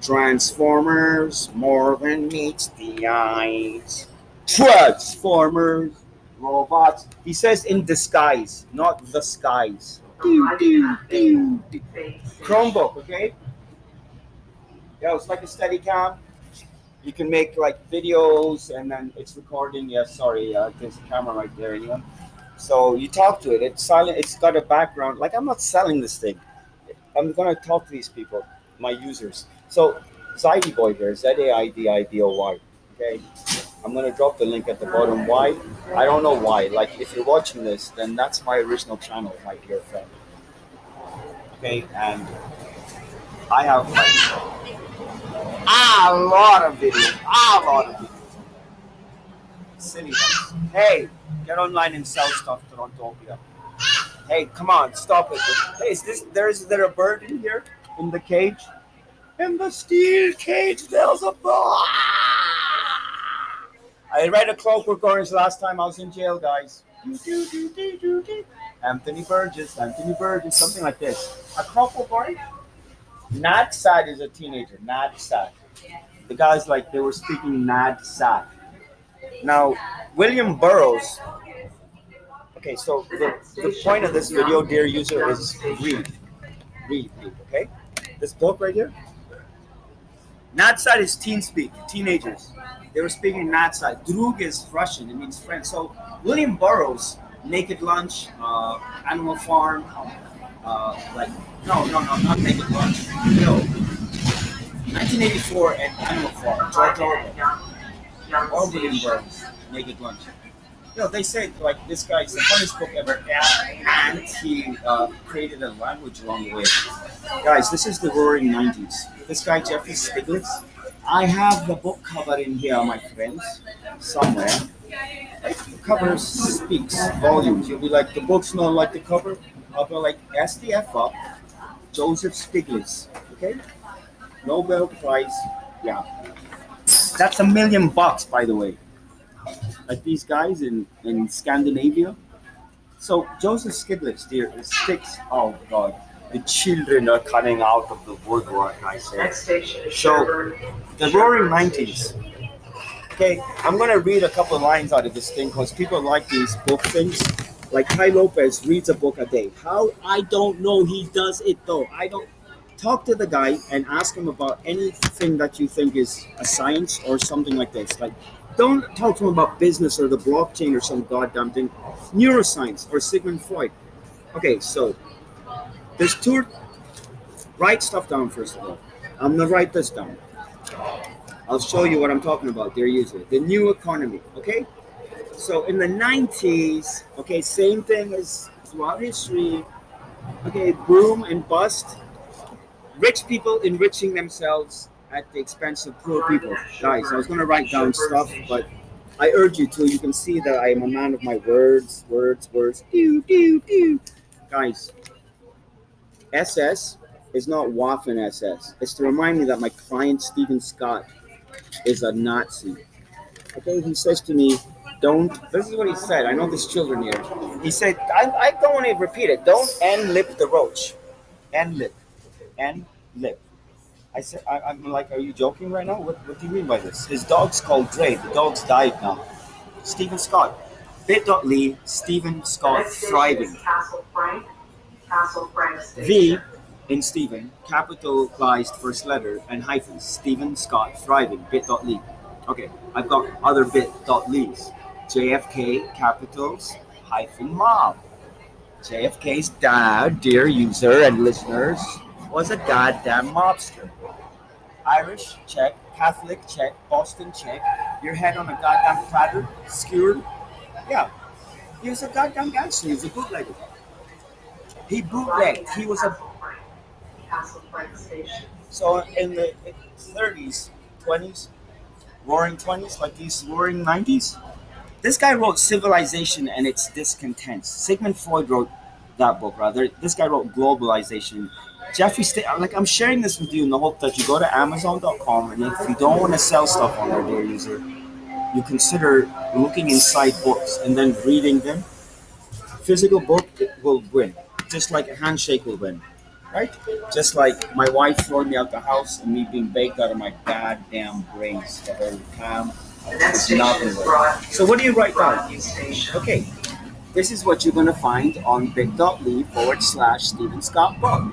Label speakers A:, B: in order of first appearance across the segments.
A: Transformers, more than meets the eyes. Transformers, robots. He says in disguise, not the skies. Chromebook, okay? Yeah, it's like a steady cam. You can make like videos and then it's recording. Yeah, sorry, there's a camera right there. You know? So you talk to it. It's silent. It's got a background. Like I'm not selling this thing. I'm gonna talk to these people, my users. So Zaidy Boy here, ZAIDIBOY. Okay, I'm gonna drop the link at the bottom. Why? I don't know why. Like if you're watching this, then that's my original channel, my dear friend. Okay, and I have like a lot of videos, a lot of videos. Silly ones. Hey, get online and sell stuff to Tontopia. Hey, come on, stop it. Hey, is there a bird in here? In the cage? In the steel cage, there's a bird. I read a Clockwork Orange last time I was in jail, guys. Anthony Burgess, something like this. A Clockwork Orange? Nad Sad is a teenager. Nad Sad. The guys like they were speaking Nad Sad. Now, William Burroughs. Okay, so the point of this video, dear user, is read, okay? This book right here. Nadsat is teen speak, teenagers. They were speaking Nadsat. Drug is Russian, it means friend. So William Burroughs, Naked Lunch, Animal Farm, like, not Naked Lunch. No. 1984 and Animal Farm, George Orwell. Or William Burroughs, Naked Lunch. They say like this guy is the funniest book ever, and he created a language along the way. Guys, this is the roaring 90s. This guy, Jeffrey Stiglitz, I have the book cover in here, my friends, somewhere. Like, the cover speaks volumes. You'll be like, the book's not like the cover. I'll be like, SDF up, Joseph Stiglitz, okay? Nobel Prize, yeah. That's $1 million, by the way. Like these guys in Scandinavia. So Joseph Stiglitz, dear, sticks. Oh God, the children are coming out of the woodwork. I say. So the Roaring '90s. Okay, I'm gonna read a couple of lines out of this thing because people like these book things. Like Kai Lopez reads a book a day. How? I don't know. He does it though. I don't. Talk to the guy and ask him about anything that you think is a science or something like this. Like, don't talk to him about business or the blockchain or some goddamn thing. Neuroscience or Sigmund Freud. Okay, so there's two. Write stuff down first of all. I'm gonna write this down. I'll show you what I'm talking about, dear user. The new economy. Okay. So in the 90s, okay, same thing as throughout history. Okay, boom and bust. Rich people enriching themselves at the expense of poor people. Guys, I was going to write down stuff, but I urge you to. You can see that I am a man of my words. Guys, SS is not Waffen SS. It's to remind me that my client, Stephen Scott, is a Nazi. Okay, he says to me, this is what he said. I know there's children here. He said, I don't want to repeat it. Don't end-lip the roach. End-lip. End-lip. I said, I'm like, are you joking right now? What do you mean by this? His dog's called Dre. The dog's died now. Stephen Scott. Bit.ly, Stephen Scott thriving. V in Stephen, capitalized first letter and hyphens. Stephen Scott thriving. Bit.ly. Okay, I've got other bit.lys. JFK capitals hyphen mob. JFK's dad, dear user and listeners, was a goddamn mobster. Irish, check. Catholic, check. Boston, check. Your head on a goddamn platter, skewered. Yeah, he was a goddamn gangster. He was a bootlegger. He bootlegged. He was a. So in the 30s, 20s, roaring 20s, like these roaring 90s, this guy wrote Civilization and Its Discontents. Sigmund Freud wrote that book, rather. This guy wrote Globalization. I'm sharing this with you in the hope that you go to Amazon.com, and if you don't want to sell stuff on there, dear user, you consider looking inside books and then reading them. Physical book will win, just like a handshake will win. right? Just like my wife throwing me out the house and me being baked out of my goddamn brains the whole time. It's nothing. So what do you write down? Okay, this is what you're gonna find on bit.ly/Stephen Scott book.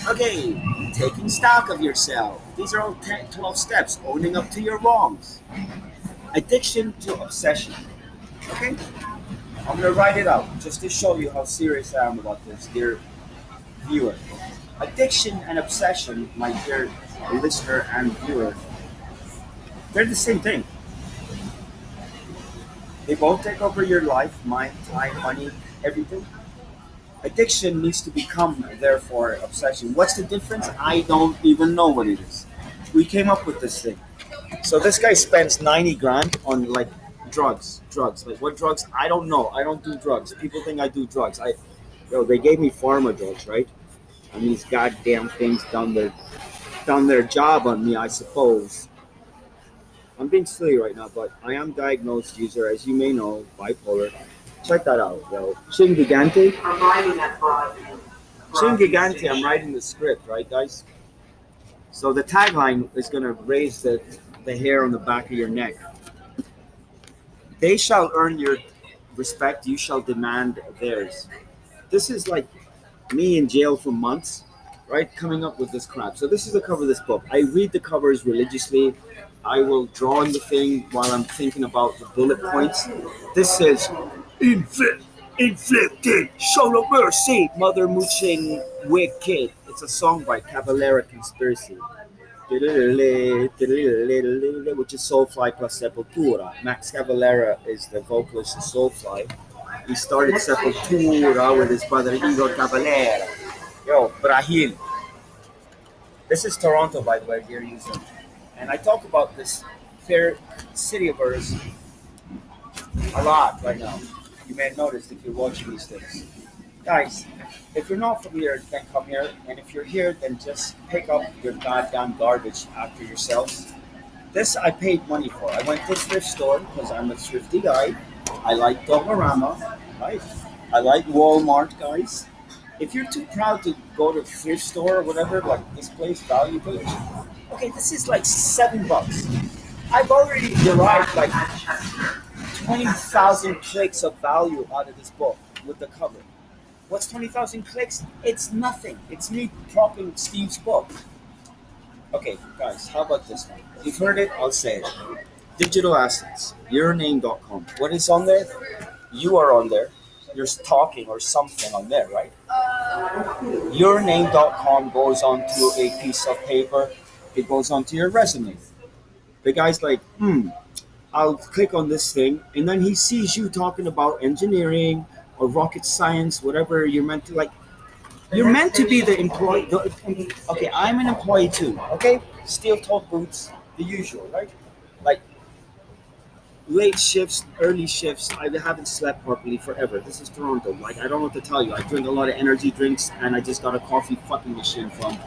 A: Okay, taking stock of yourself. These are all 10, 12 steps. Owning up to your wrongs. Addiction to obsession. Okay, I'm gonna write it out just to show you how serious I am about this, dear viewer. Addiction and obsession, my dear listener and viewer, they're the same thing. They both take over your life, mind, time, money, everything. Addiction needs to become, therefore, obsession. What's the difference? I don't even know what it is. We came up with this thing. So this guy spends 90 grand on like drugs. Drugs. Like what drugs? I don't know. I don't do drugs. People think I do drugs. They gave me pharma drugs, right? And these goddamn things done their job on me, I suppose. I'm being silly right now, but I am diagnosed user, as you may know, bipolar. Check that out, yo. Shin Gigante. Shin Gigante, I'm writing the script, right, guys? So the tagline is going to raise the hair on the back of your neck. They shall earn your respect, you shall demand theirs. This is like me in jail for months, right? Coming up with this crap. So this is the cover of this book. I read the covers religiously. I will draw on the thing while I'm thinking about the bullet points. This says, inflicted, show no mercy, mother mooching wicked. It's a song by Cavalera Conspiracy, which is Soulfly plus Sepultura. Max Cavalera is the vocalist of Soulfly. He started Sepultura with his brother Igor Cavalera. Yo, Brahil. This is Toronto, by the way, dear user. And I talk about this fair city of ours a lot right now. You may have noticed if you're watching these things. Guys, if you're not from here, then come here. And if you're here, then just pick up your goddamn garbage after yourselves. This I paid money for. I went to a thrift store because I'm a thrifty guy. I like Dollarama, right? I like Walmart, guys. If you're too proud to go to a thrift store or whatever, like this place, Value Village, okay, this is like $7. I've already derived like 20,000 clicks of value out of this book with the cover. What's 20,000 clicks? It's nothing. It's me propping Steve's book. Okay, guys, how about this one? You've heard it, I'll say it. Digital assets, yourname.com. What is on there? You are on there. You're talking or something on there, right? Yourname.com goes onto a piece of paper. It goes onto your resume. The guy's like, I'll click on this thing, and then he sees you talking about engineering or rocket science, whatever you're meant to like. You're meant to be the employee. Okay, I'm an employee too. Okay, steel-toed boots, the usual, right? Like late shifts, early shifts. I haven't slept properly forever. This is Toronto. Like I don't know what to tell you. I drink a lot of energy drinks, and I just got a coffee fucking machine from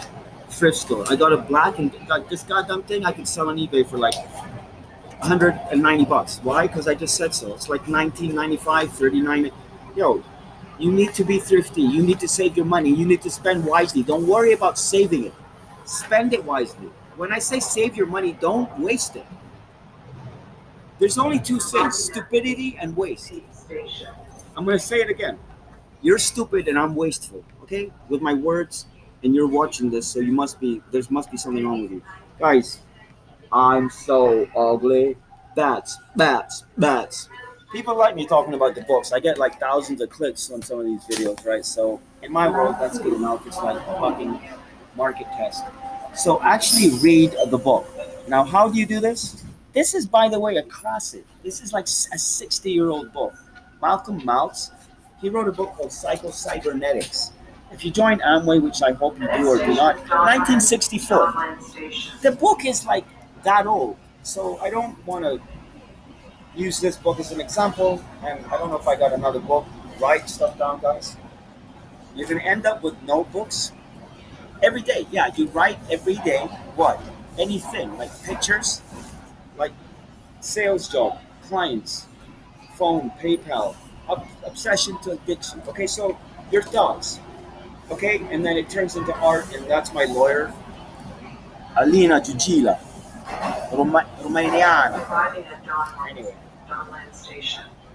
A: thrift store. I got a black and like this goddamn thing I could sell on eBay for like $190. Why? Because I just said so. It's like 19.95, 39. Yo, you need to be thrifty. You need to save your money. You need to spend wisely. Don't worry about saving it. Spend it wisely. When I say save your money, don't waste it. There's only two things: stupidity and waste. I'm gonna say it again. You're stupid and I'm wasteful. Okay, with my words, and you're watching this, so there must be something wrong with you, guys. I'm so ugly. Bats. People like me talking about the books. I get like thousands of clicks on some of these videos, right? So in my world, that's good enough. It's like a fucking market test. So actually read the book. Now, how do you do this? This is, by the way, a classic. This is like a 60-year-old book. Malcolm Maltz, he wrote a book called Psycho-Cybernetics. If you join Amway, which I hope you do or do not, 1964. The book is like that old. So I don't want to use this book as an example, and I don't know if I got another book. Write stuff down, guys. You're going to end up with notebooks every day. Yeah, you write every day. What? Anything, like pictures, like sales job, clients, phone, PayPal, obsession to addiction. Okay, so your thoughts. Okay, and then it turns into art, and that's my lawyer, Alina Jujila, Romaniana. Anyway,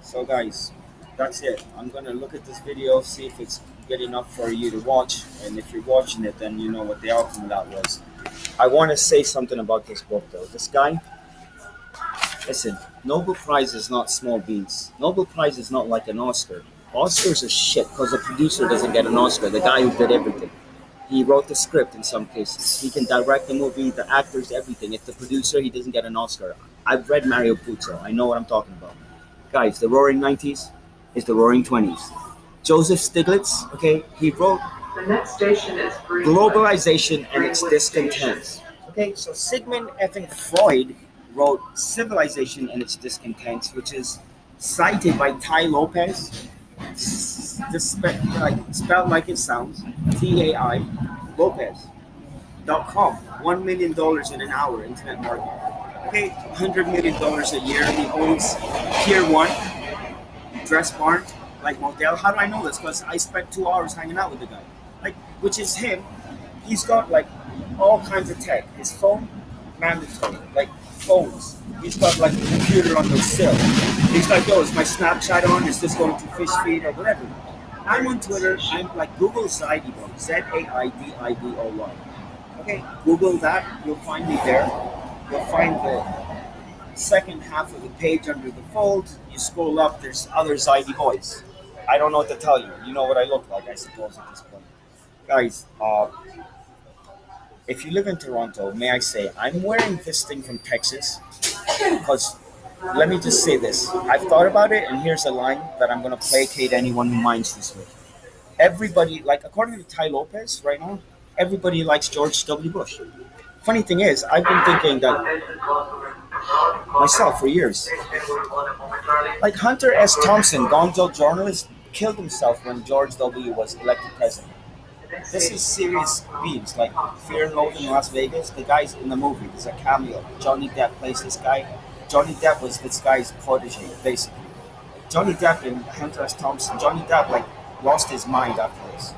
A: so guys, that's it. I'm gonna look at this video, see if it's good enough for you to watch, and if you're watching it, then you know what the outcome of that was. I want to say something about this book, though. This guy, listen, Nobel Prize is not small beans. Nobel Prize is not like an Oscar. Oscars are shit because the producer doesn't get an Oscar. The guy who did everything. He wrote the script in some cases. He can direct the movie, the actors, everything. If the producer, he doesn't get an Oscar. I've read Mario Puzo. I know what I'm talking about. Guys, the Roaring '90s is the Roaring '20s. Joseph Stiglitz, okay, he wrote the next station is Globalization and Its Discontents. Okay, so Sigmund effing Freud wrote Civilization and Its Discontents, which is cited by Ty Lopez. Spelled like it sounds, TAI Lopez.com. $1 million in an hour internet marketing. Okay, $100 million a year. He owns Pier 1, Dress Barn, like Model. How do I know this? Because I spent 2 hours hanging out with the guy. Like, which is him. He's got like all kinds of tech. His phone, mandatory. Like phones. He's got like a computer on the sill. He's like, yo, is my Snapchat on? Is this going to fish feed or whatever? I'm on Twitter. I'm like Google Zaidiboy. Zaidiboy. Okay, Google that. You'll find me there. You'll find the second half of the page under the fold. You scroll up. There's other Zaidi boys. I don't know what to tell you. You know what I look like, I suppose, at this point. Guys, if you live in Toronto, may I say, I'm wearing this thing from Texas because let me just say this. I've thought about it, and here's a line that I'm going to placate anyone who minds this with. Everybody, like, according to Ty Lopez right now, everybody likes George W. Bush. Funny thing is, I've been thinking that myself for years. Like Hunter S. Thompson, Gonzo journalist, killed himself when George W. was elected president. This is serious beams, like Fear and Loathing in Las Vegas. The guy's in the movie. There's a cameo. Johnny Depp plays this guy. Johnny Depp was this guy's protege, basically. Johnny Depp and Hunter S. Thompson. Johnny Depp like lost his mind after this.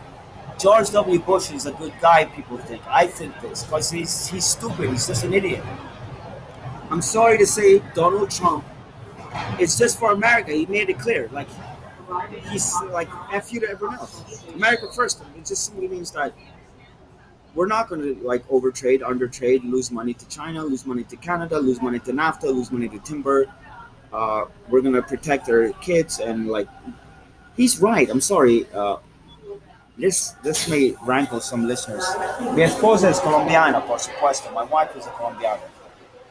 A: George W. Bush is a good guy. People think. I think this because he's stupid. He's just an idiot. I'm sorry to say, Donald Trump. It's just for America. He made it clear. Like he's like F you to everyone else. America first. It just simply means that we're not going to like overtrade, undertrade, lose money to China, lose money to Canada, lose money to NAFTA, lose money to timber. We're going to protect our kids and like he's right. I'm sorry. This may rankle some listeners. Mi esposa es colombiana, por supuesto. My wife is a Colombiana.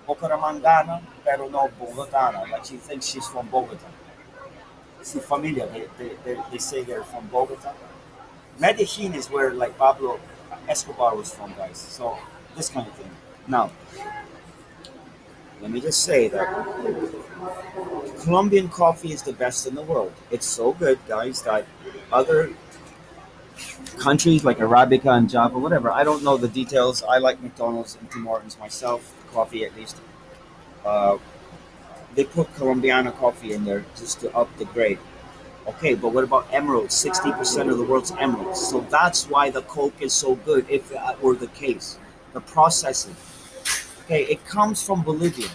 A: Bucaramangana, pero no Bogotana. Like she thinks she's from Bogota. Su familia, they say they're from Bogota. Medellin is where like Pablo Escobar was from, guys. So this kind of thing. Now, let me just say that Colombian coffee is the best in the world. It's so good, guys, that other countries like Arabica and Java, whatever. I don't know the details. I like McDonald's and Tim Hortons myself, coffee at least. Uh, they put Colombiana coffee in there just to up the grade. Okay, but what about emeralds? 60% of the world's emeralds. So that's why the Coke is so good, if that were the case. The processing. Okay, it comes from Bolivia.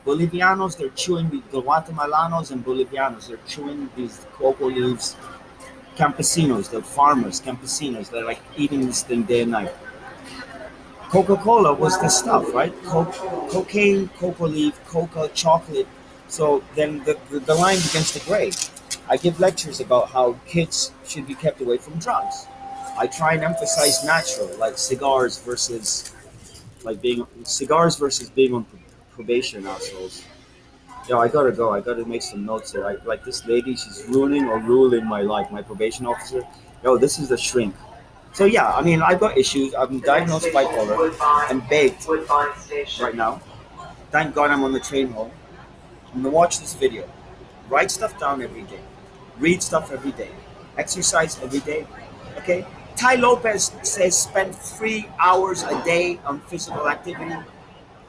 A: Bolivianos, they're chewing, the Guatemalanos and Bolivianos, they're chewing these cocoa leaves. Campesinos, the farmers, campesinos, they're like eating this thing day and night. Coca-Cola was the stuff, right? Cocaine, cocoa leaf, coca, chocolate. So then the line begins to gray. I give lectures about how kids should be kept away from drugs. I try and emphasize natural, like cigars versus being on probation assholes. Yo, I gotta go. I gotta make some notes here. Like this lady, she's ruining or ruling my life. My probation officer. Yo, this is the shrink. So yeah, I mean, I've got issues. I'm diagnosed bipolar. I'm baked right now. Thank God I'm on the train home. I'm gonna watch this video. Write stuff down every day. Read stuff every day. Exercise every day. Okay? Ty Lopez says spend 3 hours a day on physical activity.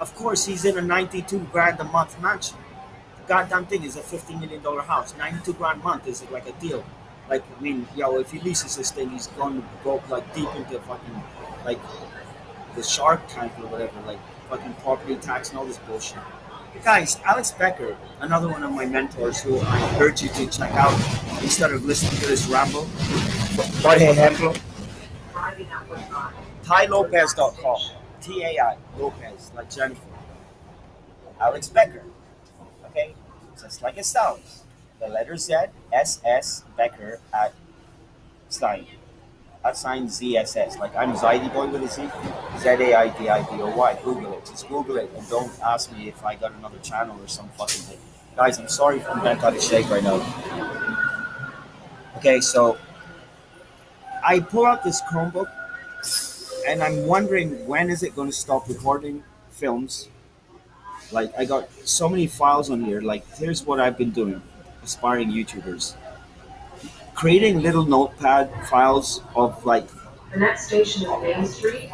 A: Of course, he's in a 92 grand a month mansion. The goddamn thing is a $50 million house. 92 grand a month is like a deal. Like, I mean, yo, if he leases this thing, he's going to go like deep into fucking like the Shark Tank or whatever, like fucking property tax and all this bullshit. Guys, Alex Becker, another one of my mentors who I urge you to check out instead of listening to this ramble. Por ejemplo, TaiLopez.com. TAI Lopez, like Jennifer. Alex Becker. Okay? Just like it sounds. The letter Z, SS Becker at sign. At sign ZSS. Like I'm Zaidi Boy with a Z. ZAIDIBOY. Google it. Just Google it and don't ask me if I got another channel or some fucking thing. Guys, I'm sorry if I'm bent out of shape right now. Okay, so I pull out this Chromebook and I'm wondering when is it going to stop recording films. Like I got so many files on here. Like here's what I've been doing, aspiring YouTubers, creating little notepad files of like
B: The next station is Main Street.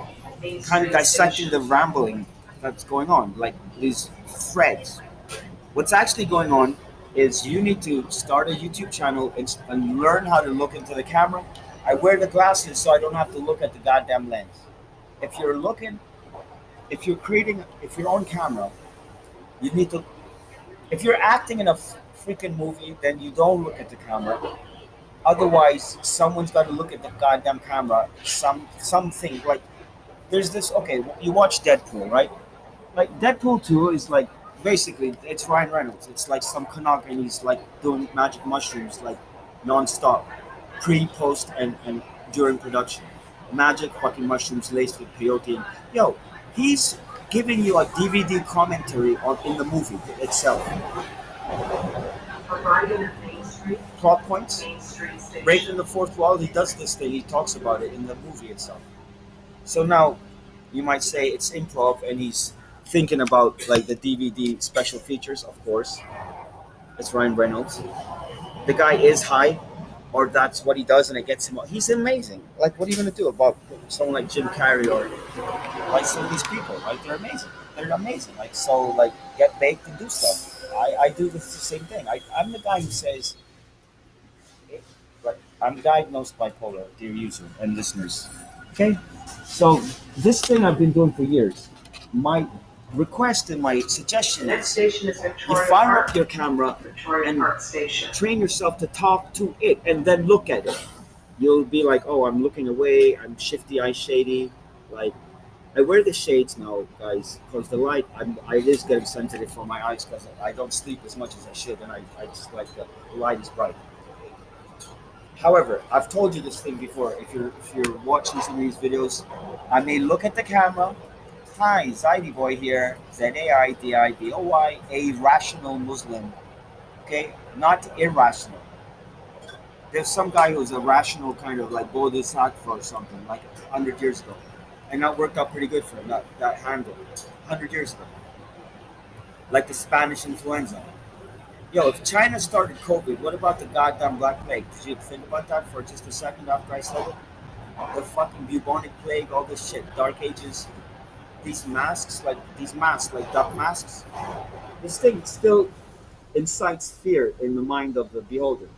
A: kind of dissecting the rambling that's going on, like these threads. What's actually going on is you need to start a YouTube channel and learn how to look into the camera. I wear the glasses so I don't have to look at the goddamn lens. If you're looking, if you're creating, if you're on camera, you need to. If you're acting in a freaking movie, then you don't look at the camera. Otherwise, someone's got to look at the goddamn camera. Something like there's this. Okay, you watch Deadpool, right? Like Deadpool 2 is like basically it's Ryan Reynolds. It's like some Canuck and he's like doing magic mushrooms like non-stop, pre, post, and during production. Magic fucking mushrooms laced with peyote. And, yo, he's giving you a DVD commentary on in the movie itself.
B: Arriving at Main Street.
A: Plot points,
B: Main Street Station.
A: breaking the fourth wall. He does this thing. He talks about it in the movie itself. So now you might say it's improv and he's thinking about like the DVD special features, of course. It's Ryan Reynolds. The guy is high, or that's what he does, and it gets him. He's amazing. Like, what are you gonna do about someone like Jim Carrey or like some of these people? Right? They're amazing. They're amazing. Like so, like get baked and do stuff. I do the same thing. I'm the guy who says, like, I'm diagnosed bipolar, dear user and listeners. Okay, so this thing I've been doing for years. My request and my suggestion
B: Next
A: is
B: station is
A: you
B: Victoria
A: fire
B: Park.
A: up your camera
B: Victoria
A: and
B: Park Station.
A: train yourself to talk to it and then look at it. You'll be like, oh, I'm looking away, I'm shifty eye shady. Like, I wear the shades now, guys, because the light, I is getting sensitive for my eyes because I don't sleep as much as I should, and I just like the light is bright. However, I've told you this thing before. If you're watching some of these videos, I may look at the camera. Hi, Zaidi Boy here. ZAIDIBOY, a rational Muslim. Okay, not irrational. There's some guy who's a rational kind of like bodhisattva or something like 100 years ago, and that worked out pretty good for him. That handle, 100 years ago, like the Spanish influenza. Yo, if China started COVID, what about the goddamn Black Plague? Did you think about that for just a second after I said it? The fucking bubonic plague, all this shit, Dark Ages, these masks, like duck masks. This thing still incites fear in the mind of the beholder.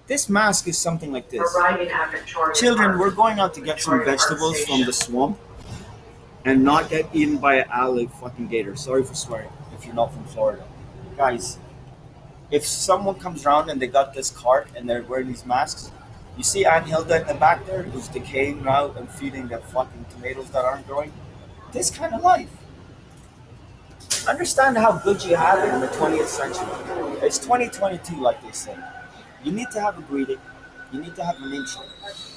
A: This mask is something like this.
B: Arriving at Victoria
A: Children,
B: Park.
A: we're going out to get some
B: Victoria Park
A: vegetables from
B: Station.
A: the swamp and not get eaten by an fucking gator. Sorry for swearing if you're not from Florida. Guys, if someone comes around and they got this cart and they're wearing these masks, you see Aunt Hilda in the back there who's decaying out and feeding the fucking tomatoes that aren't growing? This kind of life. Understand how good you have it in the 20th century. It's 2022, like they say. You need to have a greeting. You need to have an intro.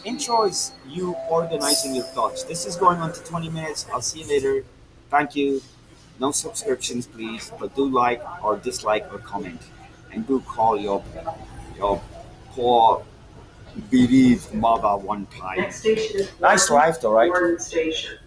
A: Intro is you organizing your thoughts. This is going on to 20 minutes. I'll see you later. Thank you. No subscriptions, please, but do like or dislike or comment. And do call your poor bereaved mother one time.
B: Next station is
A: Nice life though, right?
B: Warden Station.